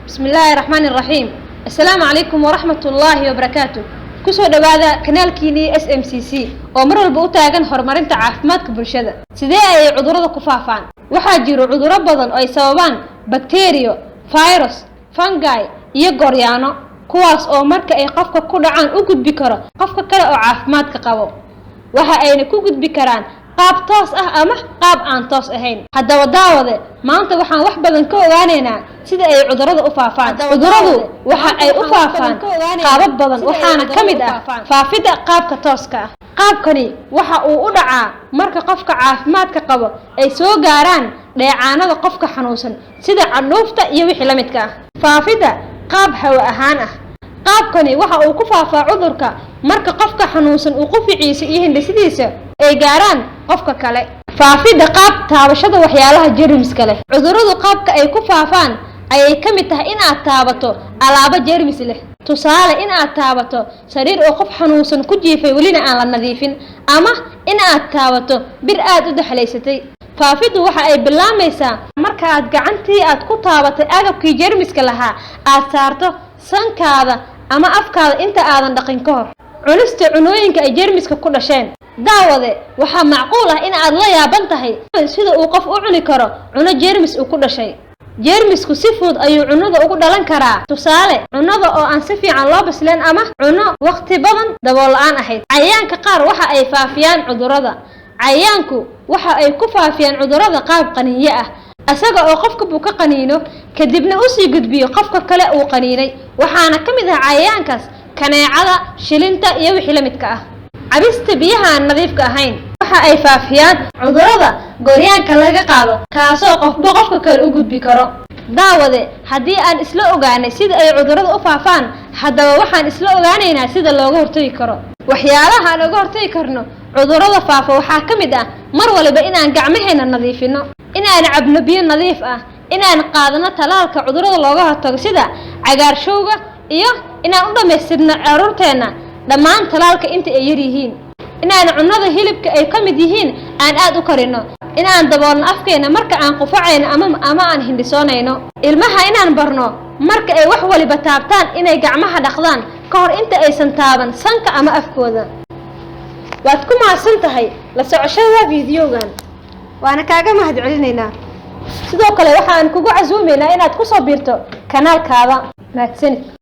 بسم الله الرحمن الرحيم. السلام عليكم ورحمة الله وبركاته. كسو دوادا كنال كيني SMCC ومر walba u taagan horumarinta caafimaadka bulshada. Sidee ay cudurrada ku faafaan? Waxaa jiro cudurro badan oo ay sababaan bakteeriyo, virus, fungi iyo gooryaano, kuwaas oo marka ay qofka ku dhacaan u gudbi karo qofka kale oo caafimaadka qabo. Waxa ayna ku gudbi karaan qaab toos ah ama qaab aan toos ahayn. Haddaba daawade maanta waxaan wax badan ka ogaaneynaa sida ay cudurrada u faafaan. Cudurradu waxa ay u faafaan qaabab badan waxaana ka mid ah faafida qaabka tooska ah. Qaabkani waxa uu u dhacaa marka qofka caafimaadka qabo ay soo gaaraan dheecaanada qofka xanuunsan sida candhuufta iyo wixii la midka ah. Faafida qaab hawo ahaan ah. qaabkani waxa uu ku faafaa cudurka marka qofka xanuunsan uu quficiisa iyo hindhisidiisa ay gaaraan qofka kale. Faafida qaab taabashada waxyaalaha jeermiska leh. Cudurradu qaabka ay ku faafaan ayay ka mid tahay in aad taabato alaabo jeermis leh. Tusaale in aad taabato sariir oo qof xanuunsan ku jiifay welina aan la nadiifin ama in aad taabato bir aad u daxlaysatay. Faafidu waxa ay bilaamaysaa marka aad gacantii aad ku taabatay agabkii jeermiska lahaa aad saarto sankaada ama afkaada inta aadan dhaqin ka hor. Cunista cunooyinka ay jeermiska ku dhasheen. daawade waxaa macquul ah in aad la yaaban tahay sida uu qof u cuni karo cuno jeermis uu ku dhashay. jeermisku si fudud ayuu cunada ugu dhalan karaa. Tusaale, cunada oo aan si fiican loo bisleen ama cuno waqti badan dabool la'aan ahayd. Cayayaanka qaar waxa ay faafiyaan cudurrada. Cayayaanku waxa ay ku faafiyaan cudurrada qaab qaniinyo ah. asaga oo qofka buu ka qaniino kadibna u sii gudbiyo qofka kale uu qaniinay. Waxaana ka mid ah cayayaankaas kaneecada, shilinta iyo wixii la midka ah. cabista biyaha aan nadiifka ahayn waxa ay faafiyaan cudurrada gooryaanka laga qaado kaasoo qofka kale u gudbi karo. daawade haddii aan isla ogaanay sida ay cudurrada u faafaan, haddaba waxaan isla ogaaneynaa sida looga hortagi karo. waxyaalaha aan uga hortagi karno cudurrada faafa waxaa ka mid ah mar waliba inaan gacmaheena nadiifino, inaan cabno biyo nadiif ah, inaan qaadano talaalka cudurrada looga hortago sida cagaarshowga iyo inaan u dhamaystirno carruurteena dhammaan talaalka inta ay yar yihiin. inaan cunada hilibka ay ka mid yihiin aan aad u karino, inaan daboolno afkeena marka aan qufacayno ama aan hindhisoonayno. ilmaha inaan barno marka ay wax waliba taabtaan inay gacmaha dhaqdaan ka hor inta aysan taaban sanka ama afkooda. waad ku mahadsan tahay la socoshada fiidiyogan, waana kaaga mahadcelinaynaa. sidoo kale waxaan kugu casuumaynaa inaad ku soo biirto kanaalkaada. mahadsanid.